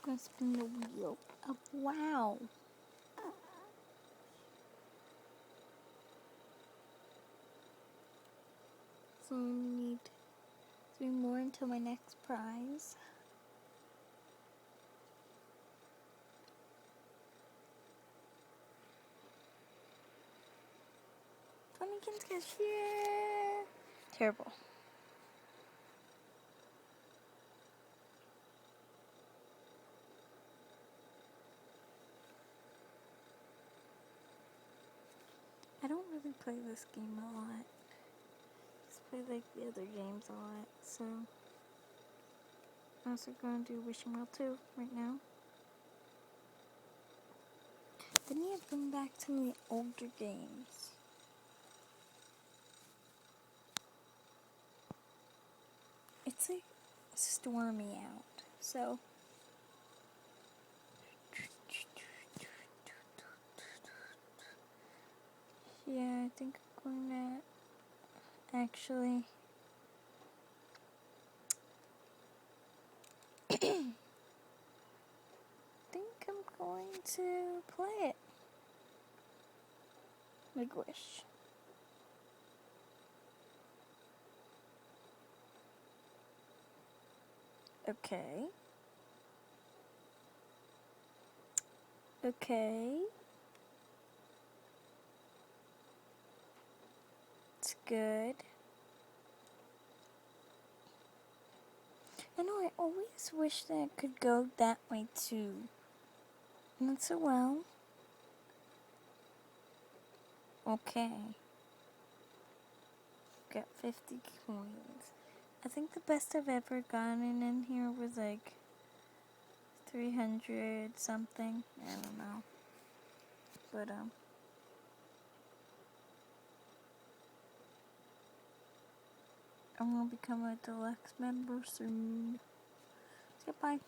gonna spin the wheel. Oh, wow. So I need 3 more until my next prize. Funnykins cashier. Terrible. I don't really play this game a lot. Just play like the other games a lot, so I'm also gonna do Wishing Well 2 right now. Then you bring back some of the older games. It's like stormy out, so yeah, I think I'm going to actually think I'm going to play it. Like Wish. Okay. Okay. It's good. I know I always wish that it could go that way too. Not so well. Okay. Got 50 coins. I think the best I've ever gotten in here was like 300 something. I don't know. But I'm gonna become a deluxe member soon. Goodbye.